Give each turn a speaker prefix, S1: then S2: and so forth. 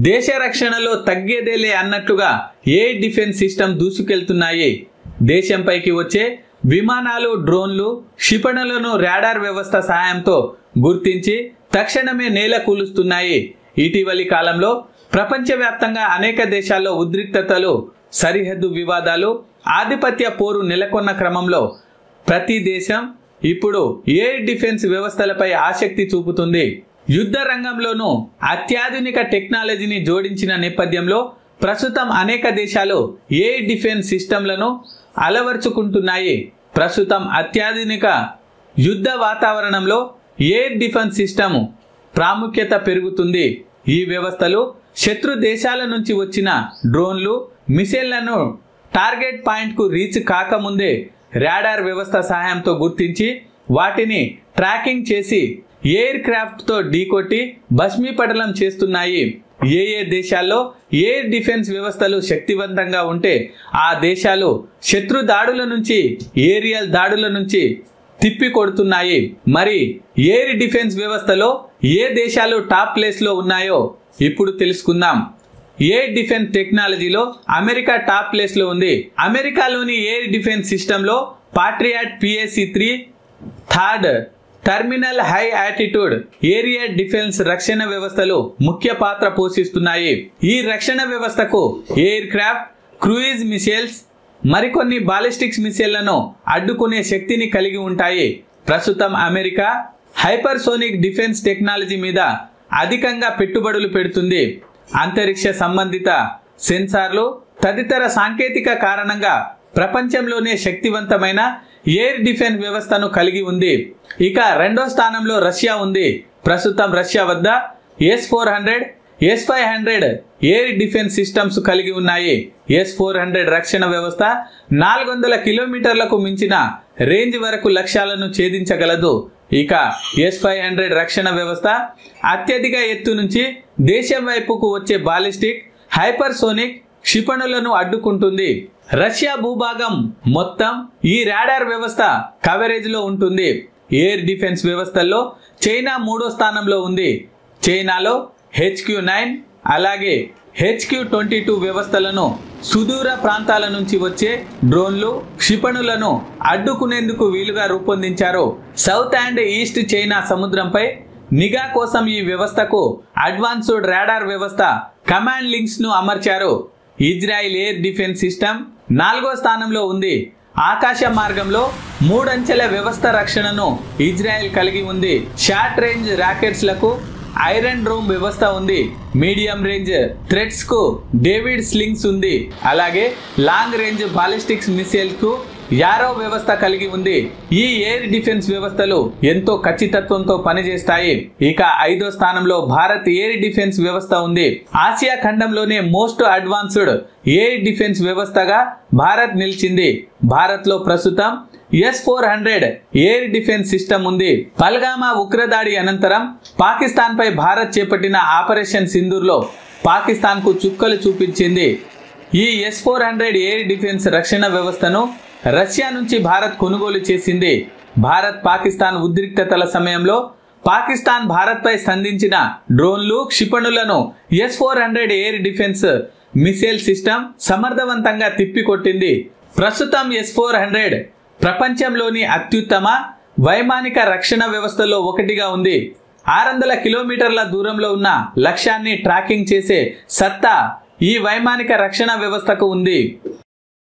S1: దేశ రక్షణలో తగ్గేదేలే అన్నట్లుగా ఎయిర్ డిఫెన్స్ సిస్టమ్ దూసుకెళ్తున్నాయి. దేశంపైకి వచ్చే విమానాలు, డ్రోన్లు, క్షిపణులను రాడార్ వ్యవస్థ సహాయంతో గుర్తించి తక్షణమే నేల కూలుస్తున్నాయి. ఇటీవలి కాలంలో ప్రపంచవ్యాప్తంగా అనేక దేశాల్లో ఉద్రిక్తతలు, సరిహద్దు వివాదాలు, ఆధిపత్య పోరు నెలకొన్న క్రమంలో ప్రతి దేశం ఇప్పుడు ఎయిర్ డిఫెన్స్ వ్యవస్థలపై ఆసక్తి చూపుతుంది. యుద్ధ రంగంలోనూ అత్యాధునిక టెక్నాలజీని జోడించిన నేపథ్యంలో ప్రస్తుతం అనేక దేశాలు ఎయిర్ డిఫెన్స్ సిస్టంలను అలవర్చుకుంటున్నాయి. ప్రస్తుతం అత్యాధునిక యుద్ధ వాతావరణంలో ఎయిర్ డిఫెన్స్ సిస్టమ్ ప్రాముఖ్యత పెరుగుతుంది. ఈ వ్యవస్థలు శత్రు దేశాల నుంచి వచ్చిన డ్రోన్లు, మిసైళ్లను టార్గెట్ పాయింట్కు రీచ్ కాకముందే రాడార్ వ్యవస్థ సహాయంతో గుర్తించి వాటిని ట్రాకింగ్ చేసి ఎయిర్ క్రాఫ్ట్తో ఢీకొట్టి భస్మీపటలం చేస్తున్నాయి. ఏ దేశాల్లో ఎయిర్ డిఫెన్స్ వ్యవస్థలు శక్తివంతంగా ఉంటే ఆ దేశాలు శత్రు దాడుల నుంచి, ఏరియల్ దాడుల నుంచి తిప్పి కొడుతున్నాయి. మరి ఎయిర్ డిఫెన్స్ వ్యవస్థలో ఏ దేశాలు టాప్ ప్లేస్లో ఉన్నాయో ఇప్పుడు తెలుసుకుందాం. ఎయిర్ డిఫెన్స్ టెక్నాలజీలో అమెరికా టాప్ ప్లేస్లో ఉంది. అమెరికాలోని ఎయిర్ డిఫెన్స్ సిస్టంలో Patriot PAC-3 third terminal high attitude area defence రక్షణ వ్యవస్థలు ముఖ్య పాత్ర పోషిస్తున్నాయి. ఈ రక్షణ వ్యవస్థకు ఎయిర్ క్రాఫ్ట్, క్రూయిజ్ మిసైల్స్, మరికొన్ని బాలిస్టిక్స్ మిసైళ్లను అడ్డుకునే శక్తిని కలిగి ఉంటాయి. ప్రస్తుతం అమెరికా హైపర్సోనిక్ డిఫెన్స్ టెక్నాలజీ మీద అధికంగా పెట్టుబడులు పెడుతుంది. అంతరిక్ష సంబంధిత సెన్సార్లు తదితర సాంకేతిక కారణంగా ప్రపంచంలోనే శక్తివంతమైన ఎయిర్ డిఫెన్స్ వ్యవస్థను కలిగి ఉంది. ఇక రెండో స్థానంలో రష్యా ఉంది. ప్రస్తుతం రష్యా వద్ద S-400, S-500 air defence systems కలిగి ఉన్నాయి. S-400 రక్షణ వ్యవస్థ 400 కిలోమీటర్లకు మించిన రేంజ్ వరకు లక్ష్యాలను ఛేదించగలదు. ఇక S-500 రక్షణ వ్యవస్థ అత్యధిక ఎత్తు నుంచి దేశం వైపుకు వచ్చే బాలిస్టిక్, హైపర్సోనిక్ క్షిపణులను అడ్డుకుంటుంది. రష్యా భూభాగం మొత్తం ఈ రాడార్ వ్యవస్థ కవరేజ్ లో ఉంటుంది. ఎయిర్ డిఫెన్స్ వ్యవస్థల్లో చైనా 3వ స్థానంలో ఉంది. చైనాలో HQ-9 అలాగే HQ-22 వ్యవస్థలను సుదూర ప్రాంతాల నుంచి వచ్చే డ్రోన్లు, క్షిపణులను అడ్డుకునేందుకు వీలుగా రూపొందించారు. సౌత్ అండ్ ఈస్ట్ చైనా సముద్రంపై నిఘా కోసం ఈ వ్యవస్థకు అడ్వాన్స్డ్ రాడార్ వ్యవస్థ కమాండ్ లింక్స్ ను అమర్చారు. ఇజ్రాయెల్ ఎయిర్ డిఫెన్స్ సిస్టమ్ 4వ స్థానంలో ఉంది. ఆకాశ మార్గంలో 3 అంచెల వ్యవస్థ రక్షణను ఇజ్రాయెల్ కలిగి ఉంది. షార్ట్ రేంజ్ రాకెట్స్ లకు ఐరన్ డ్రోమ్ వ్యవస్థ ఉంది. మీడియం రేంజ్ థ్రెడ్స్ కు డేవిడ్ స్లింగ్స్ ఉంది. అలాగే లాంగ్ రేంజ్ బాలిస్టిక్స్ మిసైల్ కు యారో వ్యవస్థ కలిగి ఉంది. ఈ ఎయిర్ డిఫెన్స్ వ్యవస్థలు ఎంతో ఖచ్చితత్వంతో పనిచేస్తాయి. ఇక 5వ స్థానంలో భారత్ ఎయిర్ డిఫెన్స్ వ్యవస్థ ఉంది. ఆసియా ఖండంలోనే మోస్ట్ అడ్వాన్స్డ్ ఎయిర్ డిఫెన్స్ వ్యవస్థగా భారత్ నిలిచింది. భారత్ లో ప్రస్తుతం S-400 ఎయిర్ డిఫెన్స్ సిస్టమ్ ఉంది. పల్గామా ఉగ్రదాడి అనంతరం పాకిస్తాన్ పై భారత్ చేపట్టిన ఆపరేషన్ సింధూర్ లో పాకిస్తాన్ కు చుక్కలు చూపించింది. ఈ S-400 ఎయిర్ డిఫెన్స్ రక్షణ వ్యవస్థను రష్యా నుంచి భారత్ కొనుగోలు చేసింది. భారత్ పాకిస్తాన్ ఉద్రిక్తతల సమయంలో పాకిస్తాన్ భారత్ పై సంధించిన డ్రోన్లు, క్షిపణులను S-400 air defence missile system సమర్థవంతంగా తిప్పికొట్టింది. ప్రస్తుతం S-400 ప్రపంచంలోని అత్యుత్తమ వైమానిక రక్షణ వ్యవస్థలో ఒకటిగా ఉంది. 600 కిలోమీటర్ల దూరంలో ఉన్న లక్ష్యాన్ని ట్రాకింగ్ చేసే సత్తా ఈ వైమానిక రక్షణ వ్యవస్థకు ఉంది.